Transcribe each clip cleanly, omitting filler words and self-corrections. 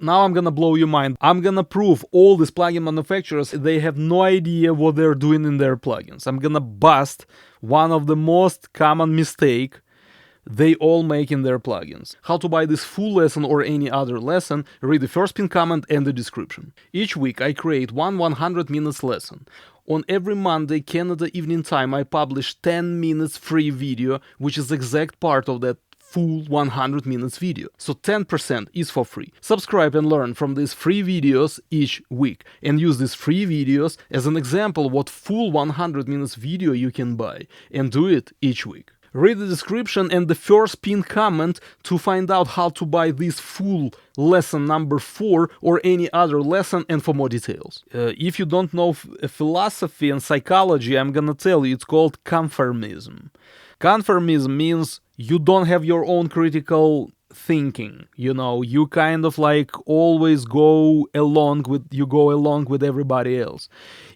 Now I'm gonna blow your mind. I'm gonna prove all these plugin manufacturers, they have no idea what they're doing in their plugins. I'm gonna bust one of the most common mistake they all make in their plugins. How to buy this full lesson or any other lesson, read the first pinned comment and the description. Each week I create one 100 minutes lesson. On every Monday, Canada evening time, I publish 10 minutes free video, which is exact part of that full 100 minutes video. So 10% is for free. Subscribe and learn from these free videos each week and use these free videos as an example what full 100 minutes video you can buy, and do it each week. Read the description and the first pinned comment to find out how to buy this full lesson number 4 or any other lesson, and for more details. If you don't know philosophy and psychology, I'm gonna tell you it's called conformism. Conformism means you don't have your own critical thinking, you kind of like always go along with everybody else.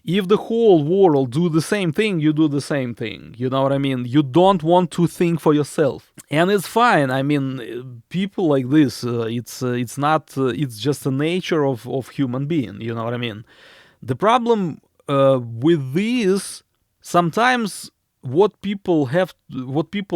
If the whole world do the same thing, you do the same thing, you know what I mean? You don't want to think for yourself, and it's fine. I mean, people like this, it's just the nature of human being, you know what I mean? The problem with this, sometimes what people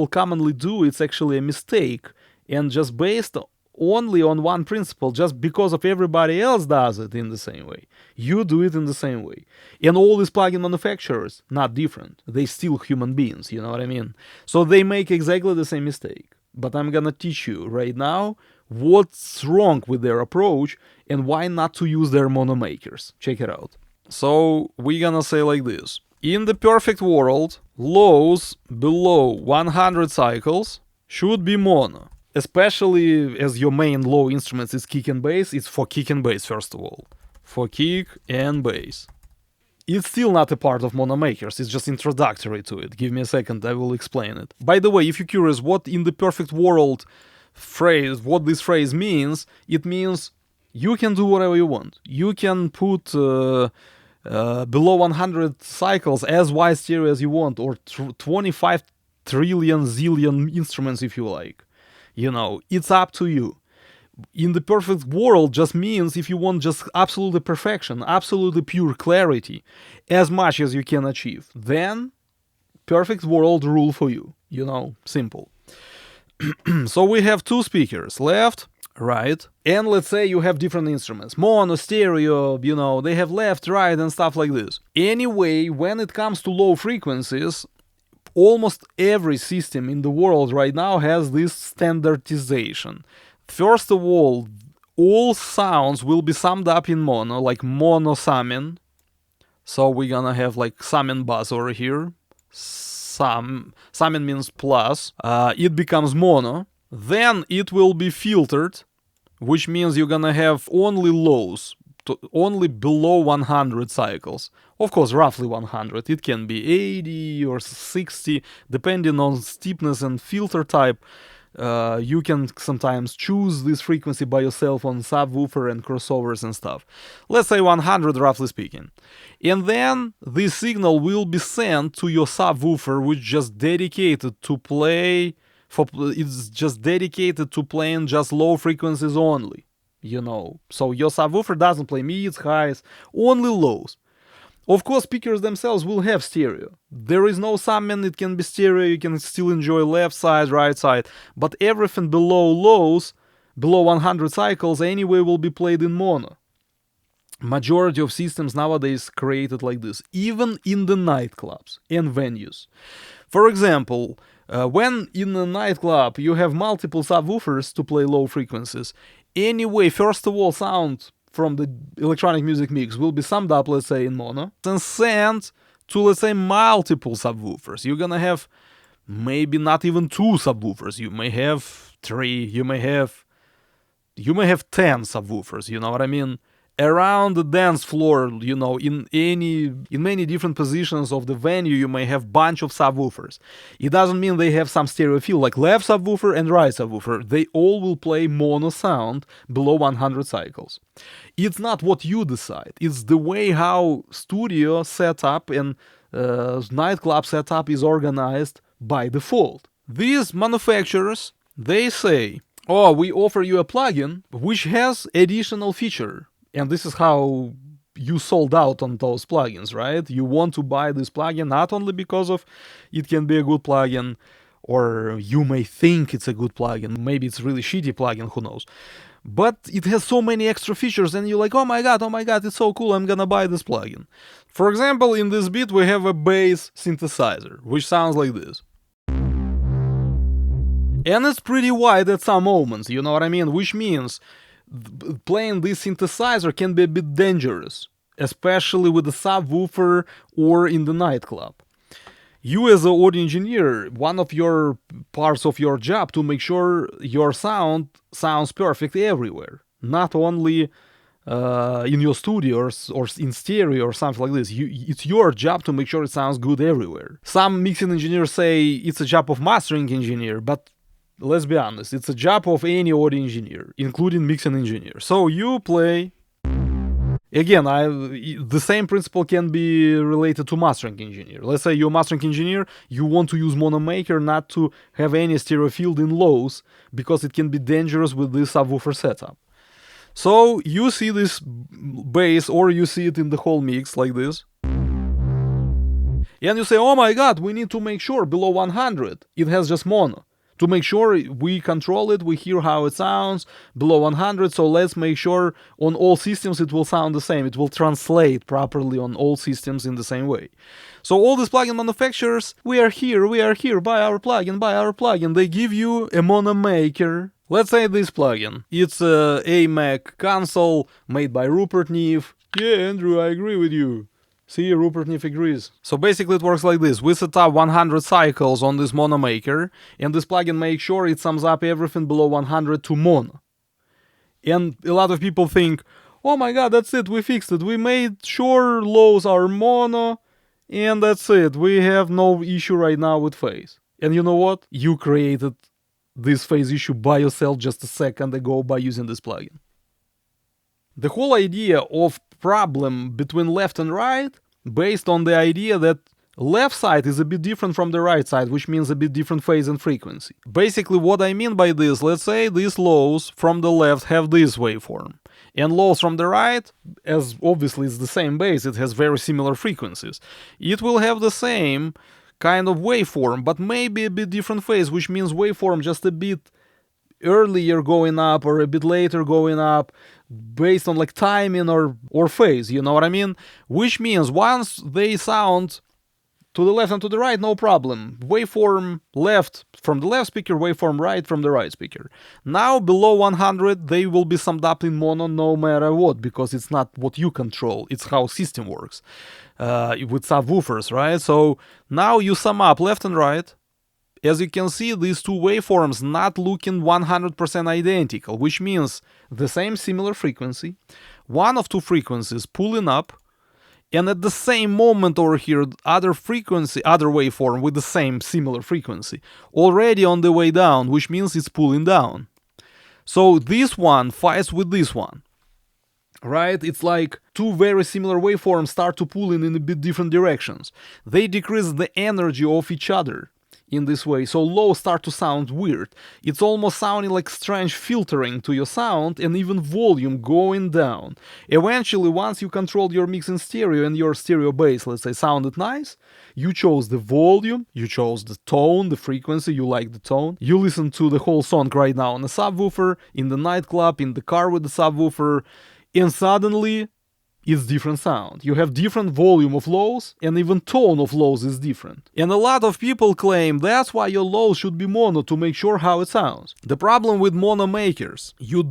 commonly do, it's actually a mistake, and just based only on one principle, just because of everybody else does it in the same way, you do it in the same way. And all these plugin manufacturers, not different. They still human beings, you know what I mean? So they make exactly the same mistake. But I'm gonna teach you right now what's wrong with their approach and why not to use their mono makers. Check it out. So we're gonna say like this. In the perfect world, lows below 100 cycles should be mono. Especially as your main low instruments is kick and bass, it's for kick and bass first of all. For kick and bass. It's still not a part of mono makers, it's just introductory to it. Give me a second, I will explain it. By the way, if you're curious what in the perfect world phrase, what this phrase means, it means you can do whatever you want. You can put below 100 cycles as wide stereo as you want, or 25 trillion zillion instruments if you like. It's up to you. In the perfect world just means if you want just absolute perfection, absolutely pure clarity, as much as you can achieve, then perfect world rule for you. Simple. So we have two speakers, left, right, and let's say you have different instruments, mono, stereo, they have left, right, and stuff like this. Anyway, when it comes to low frequencies, almost every system in the world right now has this standardization. First of all sounds will be summed up in mono, like mono summing. So we're gonna have like summing bass over here. Summing means plus. It becomes mono. Then it will be filtered, which means you're gonna have only lows, only below 100 cycles. Of course, roughly 100. It can be 80 or 60, depending on steepness and filter type. You can sometimes choose this frequency by yourself on subwoofer and crossovers and stuff. Let's say 100, roughly speaking. And then this signal will be sent to your subwoofer, which is just dedicated to playing just low frequencies only. So your subwoofer doesn't play mids, highs, only lows. Of course, speakers themselves will have stereo. There is no summing, it can be stereo, you can still enjoy left side, right side, but everything below lows, below 100 cycles, anyway will be played in mono. Majority of systems nowadays created like this, even in the nightclubs and venues. For example, when in a nightclub you have multiple subwoofers to play low frequencies, anyway, first of all, sound from the electronic music mix will be summed up, let's say, in mono, and sent to, let's say, multiple subwoofers. You're gonna have maybe not even 2 subwoofers. You may have 3, you may have 10 subwoofers, you know what I mean? Around the dance floor, in many different positions of the venue, you may have bunch of subwoofers. It doesn't mean they have some stereo feel, like left subwoofer and right subwoofer. They all will play mono sound below 100 cycles. It's not what you decide. It's the way how studio setup and nightclub setup is organized by default. These manufacturers, they say, oh, we offer you a plugin which has additional feature. And this is how you sold out on those plugins, right? You want to buy this plugin not only because of it can be a good plugin, or you may think it's a good plugin, maybe it's a really shitty plugin, who knows. But it has so many extra features and you're like, oh my god, it's so cool, I'm gonna buy this plugin. For example, in this bit we have a bass synthesizer, which sounds like this. And it's pretty wide at some moments, you know what I mean? Which means playing this synthesizer can be a bit dangerous, especially with a subwoofer or in the nightclub. You as an audio engineer, one of your parts of your job to make sure your sound sounds perfect everywhere, not only in your studio or in stereo or something like this. It's your job to make sure it sounds good everywhere. Some mixing engineers say it's a job of mastering engineer, but let's be honest, it's a job of any audio engineer, including mixing engineer. So you play. Again, the same principle can be related to mastering engineer. Let's say you're a mastering engineer, you want to use mono maker not to have any stereo field in lows because it can be dangerous with this subwoofer setup. So you see this bass, or you see it in the whole mix like this. And you say, oh my god, we need to make sure below 100 it has just mono. To make sure we control it, we hear how it sounds below 100, so let's make sure on all systems it will sound the same. It will translate properly on all systems in the same way. So all these plugin manufacturers, we are here, buy our plugin. They give you a mono maker. Let's say this plugin. It's a AMAC console made by Rupert Neve. Yeah, Andrew, I agree with you. See, Rupert Neve agrees. So basically it works like this. We set up 100 cycles on this mono maker, and this plugin makes sure it sums up everything below 100 to mono. And a lot of people think, oh my god, that's it, we fixed it. We made sure lows are mono, and that's it. We have no issue right now with phase. And you know what? You created this phase issue by yourself just a second ago by using this plugin. The whole idea of problem between left and right based on the idea that left side is a bit different from the right side, which means a bit different phase and frequency. Basically what I mean by this, let's say these lows from the left have this waveform, and lows from the right, as obviously it's the same bass, it has very similar frequencies. It will have the same kind of waveform, but maybe a bit different phase, which means waveform just a bit earlier going up or a bit later going up based on like timing or phase, you know what I mean? Which means once they sound to the left and to the right, no problem. Waveform left from the left speaker, waveform right from the right speaker. Now below 100 they will be summed up in mono no matter what, because it's not what you control, it's how system works with subwoofers, right? So now you sum up left and right. As you can see, these two waveforms not looking 100% identical, which means the same similar frequency, one of two frequencies pulling up, and at the same moment over here, other waveform with the same similar frequency, already on the way down, which means it's pulling down. So this one fights with this one, right? It's like two very similar waveforms start to pull in a bit different directions. They decrease the energy of each other in this way, so lows start to sound weird. It's almost sounding like strange filtering to your sound, and even volume going down. Eventually, once you controlled your mix in stereo and your stereo bass, let's say, sounded nice, you chose the volume, you chose the tone, the frequency, you like the tone. You listen to the whole song right now on a subwoofer, in the nightclub, in the car with the subwoofer, and suddenly it's different sound. You have different volume of lows, and even tone of lows is different. And a lot of people claim that's why your lows should be mono, to make sure how it sounds. The problem with mono makers, you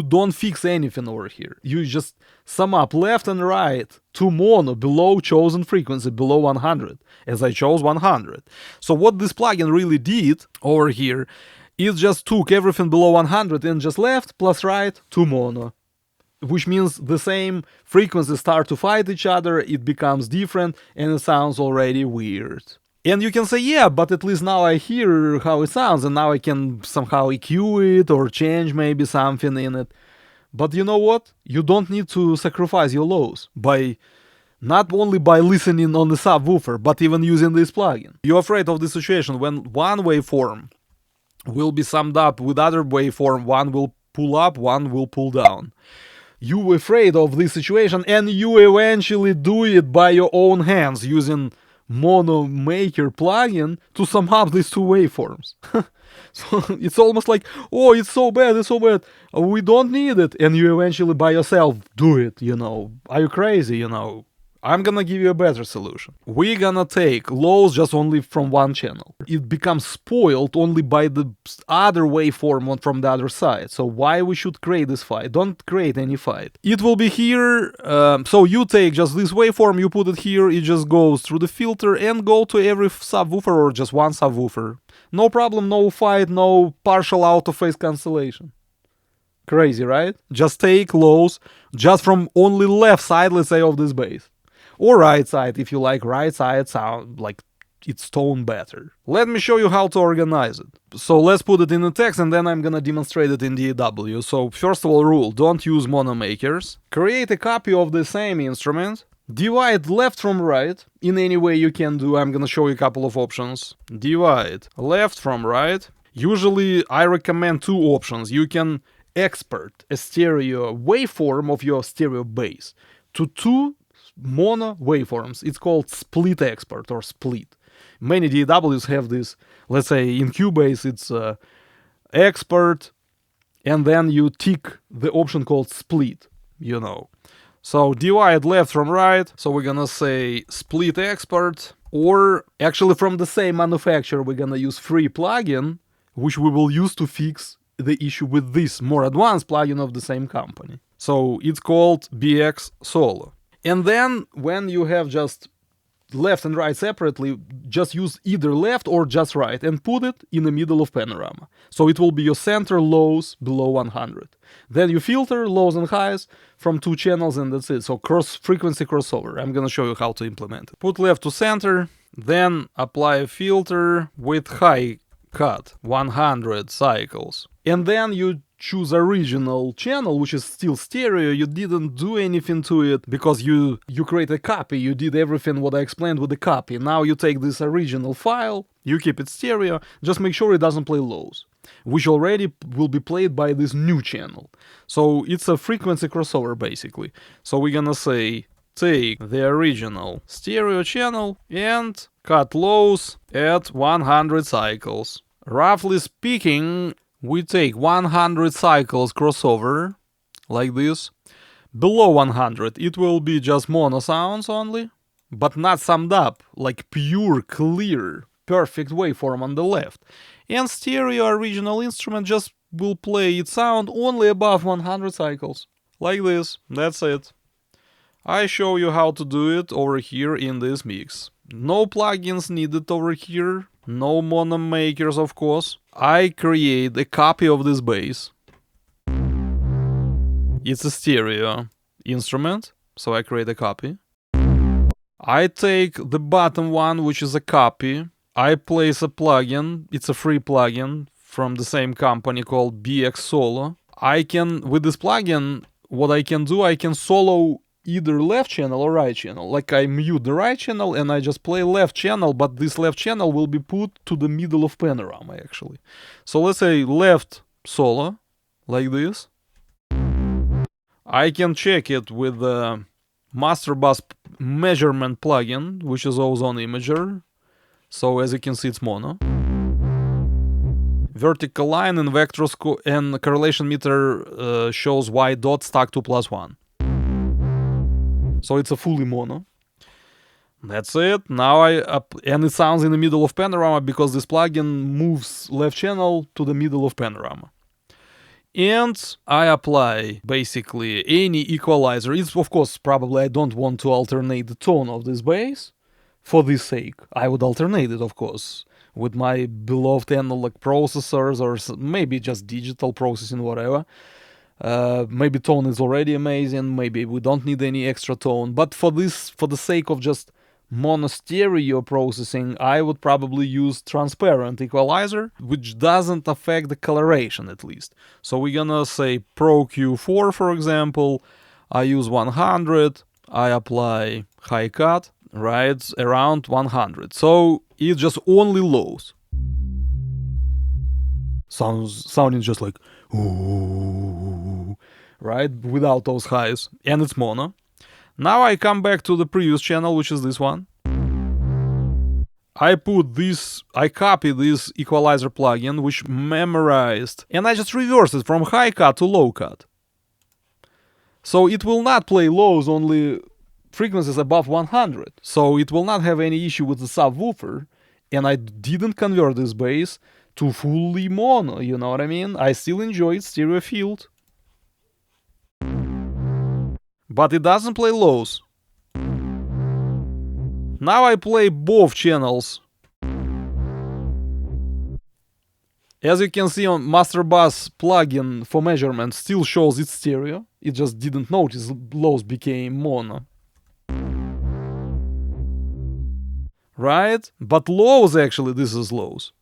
don't fix anything over here. You just sum up left and right to mono below chosen frequency, below 100, as I chose 100. So what this plugin really did over here, it just took everything below 100 and just left plus right to mono. Which means the same frequencies start to fight each other, it becomes different, and it sounds already weird. And you can say, yeah, but at least now I hear how it sounds, and now I can somehow EQ it or change maybe something in it. But you know what? You don't need to sacrifice your lows by not only by listening on the subwoofer, but even using this plugin. You're afraid of the situation when one waveform will be summed up with other waveform. One will pull up, one will pull down. You afraid of this situation, and you eventually do it by your own hands using Mono Maker plugin to sum up these two waveforms. So it's almost like, oh, it's so bad, we don't need it, and you eventually by yourself do it, Are you crazy, I'm gonna give you a better solution. We're gonna take lows just only from one channel. It becomes spoiled only by the other waveform from the other side. So why we should create this fight? Don't create any fight. It will be here. So you take just this waveform, you put it here, it just goes through the filter and go to every subwoofer or just one subwoofer. No problem, no fight, no partial out-of-phase cancellation. Crazy, right? Just take lows just from only left side, let's say, of this bass. Or right side, if you like right side sound, like its tone better. Let me show you how to organize it. So let's put it in the text and then I'm gonna demonstrate it in DAW. So first of all, rule, don't use mono makers. Create a copy of the same instrument. Divide left from right in any way you can do. I'm gonna show you a couple of options. Divide left from right. Usually I recommend two options. You can export a stereo waveform of your stereo bass to two mono waveforms. It's called split export or split. Many DAWs have this. Let's say in Cubase it's export, and then you tick the option called split, So divide left from right. So we're gonna say split export, or actually from the same manufacturer we're gonna use free plugin, which we will use to fix the issue with this more advanced plugin of the same company. So it's called BX Solo. And then when you have just left and right separately, just use either left or just right and put it in the middle of panorama. So it will be your center lows below 100. Then you filter lows and highs from two channels and that's it. So frequency crossover. I'm gonna show you how to implement it. Put left to center, then apply a filter with high cut, 100 cycles. And then you choose original channel, which is still stereo. You didn't do anything to it because you create a copy. You did everything what I explained with the copy. Now you take this original file, you keep it stereo, just make sure it doesn't play lows, which already will be played by this new channel. So it's a frequency crossover basically. So we're gonna say take the original stereo channel and cut lows at 100 cycles. Roughly speaking, we take 100 cycles crossover, like this. Below 100, it will be just mono sounds only, but not summed up, like pure, clear, perfect waveform on the left. And stereo original instrument just will play its sound only above 100 cycles. Like this, that's it. I show you how to do it over here in this mix. No plugins needed over here. No mono makers, of course. I create a copy of this bass. It's a stereo instrument, so I create a copy. I take the bottom one, which is a copy. I place a plugin. It's a free plugin from the same company called BX Solo. With this plugin, what I can do, I can solo either left channel or right channel. Like I mute the right channel and I just play left channel, but this left channel will be put to the middle of panorama actually. So let's say left solo, like this. I can check it with the master bus measurement plugin, which is Ozone Imager. So as you can see, it's mono. Vertical line and vectorscope and correlation meter shows y dot stack 2+1. So it's a fully mono. That's it. Now and it sounds in the middle of panorama because this plugin moves left channel to the middle of panorama. And I apply basically any equalizer. It's of course probably I don't want to alternate the tone of this bass. For this sake, I would alternate it, of course, with my beloved analog processors or maybe just digital processing, whatever. Maybe tone is already amazing, maybe we don't need any extra tone, but for the sake of just mono stereo processing, I would probably use transparent equalizer, which doesn't affect the coloration at least. So we're gonna say Pro Q4, for example. I use 100, I apply high cut, right around 100, so it's just only lows. sounding just like ooh, right, without those highs, and it's mono. Now I come back to the previous channel, which is this one. I copy this equalizer plugin, which memorized, and I just reverse it from high cut to low cut. So it will not play lows, only frequencies above 100. So it will not have any issue with the subwoofer. And I didn't convert this bass to fully mono, you know what I mean? I still enjoy its stereo field. But it doesn't play lows. Now I play both channels. As you can see on masterclass plugin for measurement still shows it's stereo. It just didn't notice lows became mono. Right? But lows, actually, this is lows.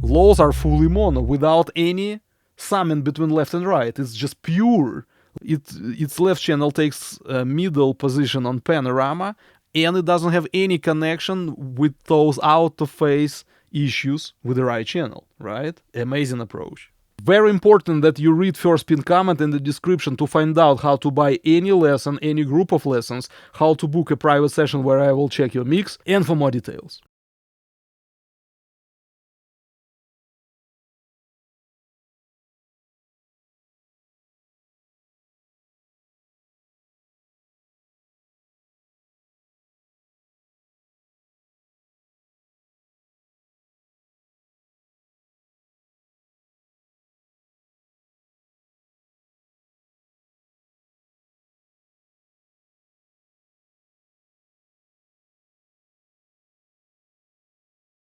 Lows are fully mono without any summing between left and right. It's just pure. Its left channel takes a middle position on panorama, and it doesn't have any connection with those out of phase issues with the right channel, right? Amazing approach. Very important that you read first pinned comment in the description to find out how to buy any lesson, any group of lessons, how to book a private session where I will check your mix, and for more details.